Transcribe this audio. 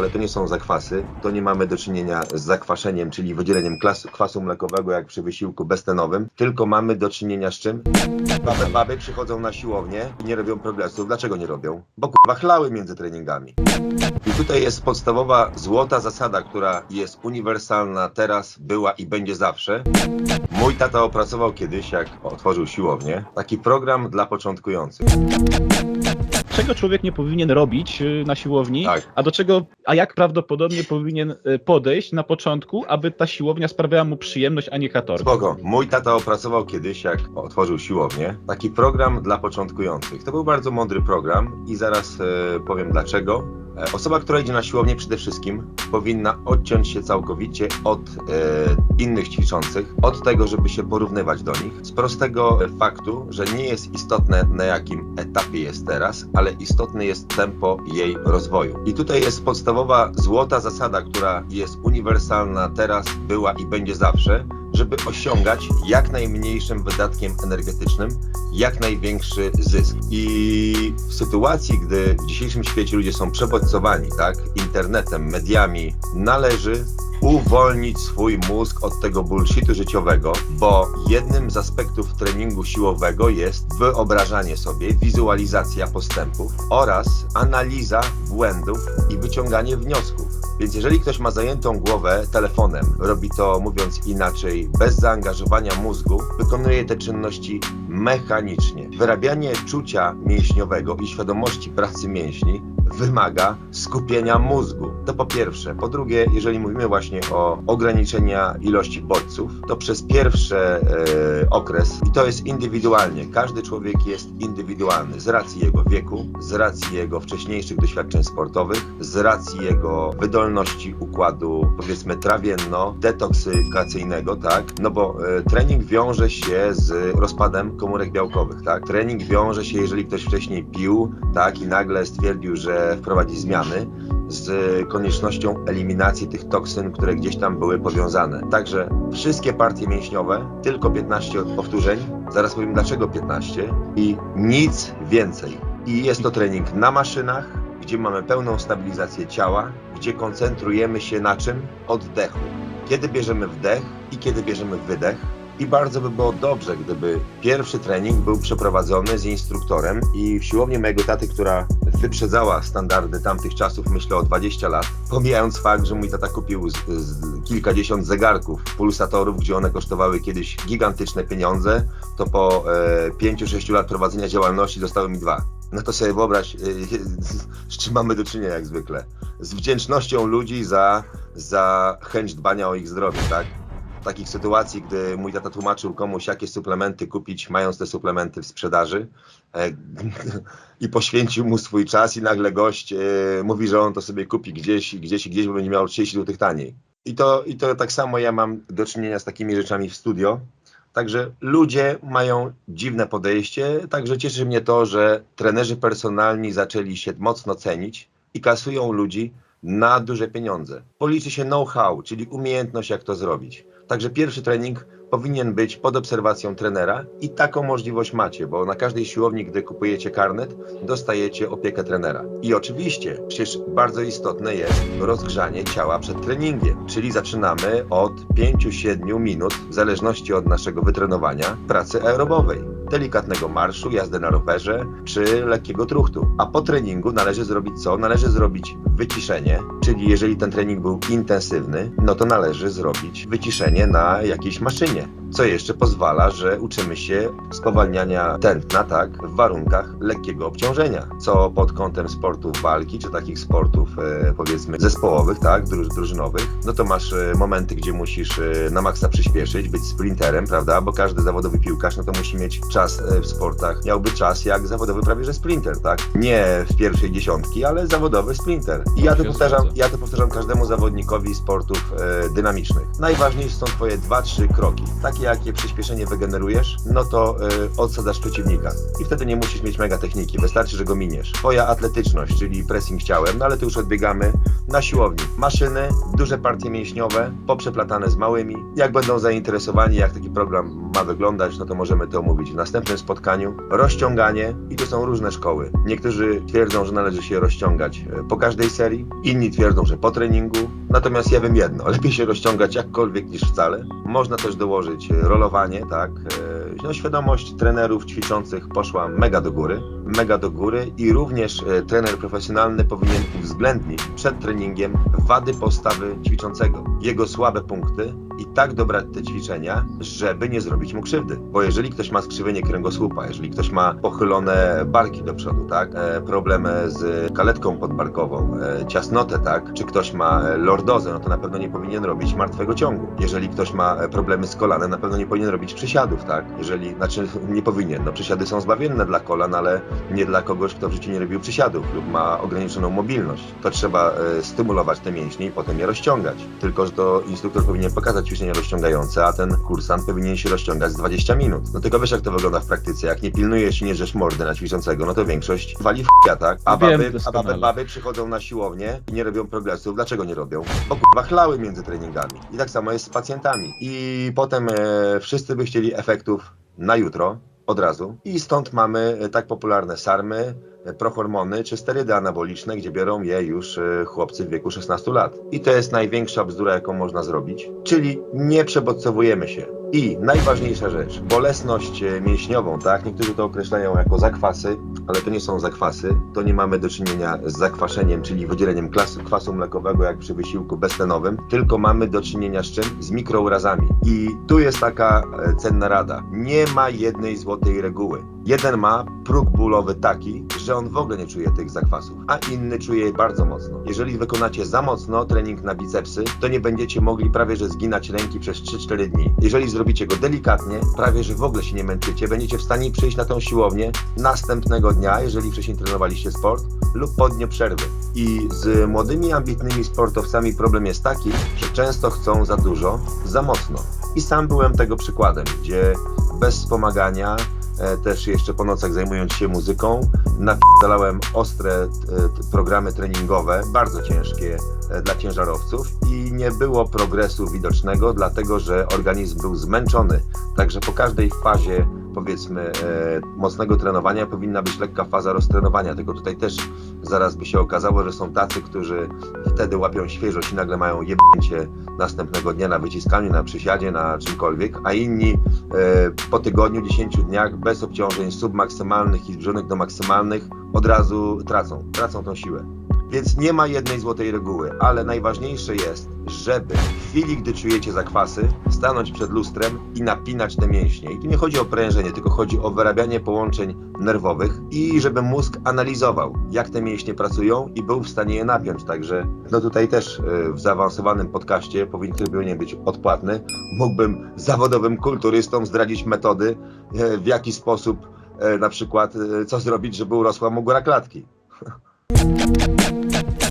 ale to nie są zakwasy. To nie mamy do czynienia z zakwaszeniem, czyli wydzieleniem kwasu mlekowego jak przy wysiłku beztlenowym, tylko mamy do czynienia z czym? Baby przychodzą na siłownię i nie robią progresów. Dlaczego nie robią? Bo kurwa chlały między treningami. I tutaj jest podstawowa złota zasada, która jest uniwersalna teraz, była i będzie zawsze. Mój tata opracował kiedyś, jak otworzył siłownię, taki program dla początkujących. Czego człowiek nie powinien robić na siłowni, Tak. a jak prawdopodobnie powinien podejść na początku, aby ta siłownia sprawiała mu przyjemność, a nie katorgę? Spoko. Mój tata opracował kiedyś, jak otworzył siłownię, taki program dla początkujących. To był bardzo mądry program i zaraz powiem dlaczego. Osoba, która idzie na siłownię, przede wszystkim powinna odciąć się całkowicie od innych ćwiczących, od tego, żeby się porównywać do nich, z prostego faktu, że nie jest istotne, na jakim etapie jest teraz, ale istotne jest tempo jej rozwoju. I tutaj jest podstawowa złota zasada, która jest uniwersalna teraz, była i będzie zawsze, żeby osiągać jak najmniejszym wydatkiem energetycznym jak największy zysk. I w sytuacji, gdy w dzisiejszym świecie ludzie są przebodźcowani, tak, internetem, mediami, należy uwolnić swój mózg od tego bullshitu życiowego, bo jednym z aspektów treningu siłowego jest wyobrażanie sobie, wizualizacja postępów oraz analiza błędów i wyciąganie wniosków. Więc jeżeli ktoś ma zajętą głowę telefonem, robi to, mówiąc inaczej, bez zaangażowania mózgu, wykonuje te czynności mechanicznie. Wyrabianie czucia mięśniowego i świadomości pracy mięśni wymaga skupienia mózgu. To po pierwsze. Po drugie, jeżeli mówimy właśnie o ograniczenia ilości bodźców, to przez pierwszy okres, i to jest indywidualnie, każdy człowiek jest indywidualny z racji jego wieku, z racji jego wcześniejszych doświadczeń sportowych, z racji jego wydolności układu, powiedzmy, trawienno-detoksykacyjnego, tak? No bo trening wiąże się z rozpadem komórek białkowych, tak? Trening wiąże się, jeżeli ktoś wcześniej pił, tak? I nagle stwierdził, że wprowadzi zmiany, z koniecznością eliminacji tych toksyn, które gdzieś tam były powiązane. Także wszystkie partie mięśniowe, tylko 15 powtórzeń, zaraz powiem dlaczego 15 i nic więcej. I jest to trening na maszynach, gdzie mamy pełną stabilizację ciała, gdzie koncentrujemy się na czym? Oddechu. Kiedy bierzemy wdech i kiedy bierzemy wydech. I bardzo by było dobrze, gdyby pierwszy trening był przeprowadzony z instruktorem i w siłowni mojego taty, która wyprzedzała standardy tamtych czasów, myślę o 20 lat, pomijając fakt, że mój tata kupił kilkadziesiąt zegarków, pulsatorów, gdzie one kosztowały kiedyś gigantyczne pieniądze, to po 5-6 lat prowadzenia działalności zostały mi 2. No to sobie wyobraź, z czym mamy do czynienia jak zwykle. Z wdzięcznością ludzi za chęć dbania o ich zdrowie, tak? Takich sytuacji, gdy mój tata tłumaczył komuś, jakie suplementy kupić, mając te suplementy w sprzedaży i poświęcił mu swój czas i nagle gość mówi, że on to sobie kupi gdzieś, bo będzie miał 30 zł taniej. I to tak samo ja mam do czynienia z takimi rzeczami w studio. Także ludzie mają dziwne podejście, także cieszy mnie to, że trenerzy personalni zaczęli się mocno cenić i kasują ludzi na duże pieniądze. Policzy się know-how, czyli umiejętność, jak to zrobić. Także pierwszy trening powinien być pod obserwacją trenera i taką możliwość macie, bo na każdej siłowni, gdy kupujecie karnet, dostajecie opiekę trenera. I oczywiście, przecież bardzo istotne jest rozgrzanie ciała przed treningiem, czyli zaczynamy od 5-7 minut, w zależności od naszego wytrenowania, pracy aerobowej. Delikatnego marszu, jazdy na rowerze czy lekkiego truchtu. A po treningu należy zrobić co? Należy zrobić wyciszenie, czyli jeżeli ten trening był intensywny, no to należy zrobić wyciszenie na jakiejś maszynie. Co jeszcze pozwala, że uczymy się spowalniania tętna, tak, w warunkach lekkiego obciążenia. Co pod kątem sportów walki, czy takich sportów powiedzmy zespołowych, tak, drużynowych, no to masz momenty, gdzie musisz na maksa przyspieszyć, być sprinterem, prawda, bo każdy zawodowy piłkarz, no to musi mieć czas w sportach, miałby czas jak zawodowy prawie że sprinter, tak, nie w pierwszej dziesiątki, ale zawodowy sprinter. I ja to powtarzam każdemu zawodnikowi sportów dynamicznych. Najważniejsze są twoje 2-3 kroki. Takie jakie przyspieszenie wygenerujesz, no to odsadzasz przeciwnika. I wtedy nie musisz mieć mega techniki, wystarczy, że go miniesz. Twoja atletyczność, czyli pressing ciałem, no ale to już odbiegamy na siłowni maszyny, duże partie mięśniowe, poprzeplatane z małymi. Jak będą zainteresowani, jak taki program ma wyglądać, no to możemy to omówić w następnym spotkaniu. Rozciąganie i tu są różne szkoły. Niektórzy twierdzą, że należy się rozciągać po każdej serii, inni twierdzą, że po treningu. Natomiast ja wiem jedno, lepiej się rozciągać jakkolwiek niż wcale. Można też dołożyć rolowanie, tak. No, świadomość trenerów ćwiczących poszła mega do góry i również trener profesjonalny powinien uwzględnić przed treningiem wady postawy ćwiczącego, jego słabe punkty i tak dobrać te ćwiczenia, żeby nie zrobić mu krzywdy. Bo jeżeli ktoś ma skrzywienie kręgosłupa, jeżeli ktoś ma pochylone barki do przodu, tak, problemy z kaletką podbarkową, ciasnotę, tak, czy ktoś ma lordozę, no to na pewno nie powinien robić martwego ciągu. Jeżeli ktoś ma problemy z kolanem, na pewno nie powinien robić przysiadów, tak. Znaczy nie powinien, no przysiady są zbawienne dla kolan, ale nie dla kogoś, kto w życiu nie robił przysiadów lub ma ograniczoną mobilność. To trzeba stymulować te mięśnie i potem je rozciągać. Tylko że to instruktor powinien pokazać ćwiczenia rozciągające, a ten kursant powinien się rozciągać z 20 minut. No tylko wiesz, jak to wygląda w praktyce. Jak nie pilnujesz i nie drzesz mordy na ćwiczącego, no to większość wali w k***a, tak? A baby przychodzą na siłownię i nie robią progresów. Dlaczego nie robią? Bo k***a chlały między treningami. I tak samo jest z pacjentami. I potem wszyscy by chcieli efektów na jutro, od razu. I stąd mamy tak popularne sarmy, prohormony czy sterydy anaboliczne, gdzie biorą je już chłopcy w wieku 16 lat. I to jest największa bzdura, jaką można zrobić. Czyli nie przebodźcowujemy się. I najważniejsza rzecz, bolesność mięśniową, tak? Niektórzy to określają jako zakwasy, ale to nie są zakwasy. To nie mamy do czynienia z zakwaszeniem, czyli wydzieleniem kwasu mlekowego jak przy wysiłku beztlenowym, tylko mamy do czynienia z czym? Z mikrourazami. I tu jest taka cenna rada. Nie ma jednej złotej reguły. Jeden ma próg bólowy taki, że on w ogóle nie czuje tych zakwasów, a inny czuje je bardzo mocno. Jeżeli wykonacie za mocno trening na bicepsy, to nie będziecie mogli prawie że zginać ręki przez 3-4 dni. Jeżeli zrobicie go delikatnie, prawie że w ogóle się nie męczycie, będziecie w stanie przyjść na tą siłownię następnego dnia, jeżeli wcześniej trenowaliście sport, lub po dniu przerwy. I z młodymi, ambitnymi sportowcami problem jest taki, że często chcą za dużo, za mocno. I sam byłem tego przykładem, gdzie bez wspomagania, też jeszcze po nocach zajmując się muzyką, napisałem ostre programy treningowe, bardzo ciężkie dla ciężarowców i nie było progresu widocznego, dlatego że organizm był zmęczony. Także po każdej fazie, powiedzmy, mocnego trenowania powinna być lekka faza roztrenowania. Tylko tutaj też zaraz by się okazało, że są tacy, którzy wtedy łapią świeżość i nagle mają jebnięcie następnego dnia na wyciskaniu, na przysiadzie, na czymkolwiek, a inni po tygodniu, 10 dniach bez obciążeń submaksymalnych i zbliżonych do maksymalnych od razu tracą tą siłę. Więc nie ma jednej złotej reguły, ale najważniejsze jest, żeby w chwili, gdy czujecie zakwasy, stanąć przed lustrem i napinać te mięśnie. I tu nie chodzi o prężenie, tylko chodzi o wyrabianie połączeń nerwowych i żeby mózg analizował, jak te mięśnie pracują i był w stanie je napiąć. Także no tutaj też w zaawansowanym podcaście, powinien być odpłatny, mógłbym zawodowym kulturystom zdradzić metody, w jaki sposób na przykład co zrobić, żeby urosła mu góra klatki.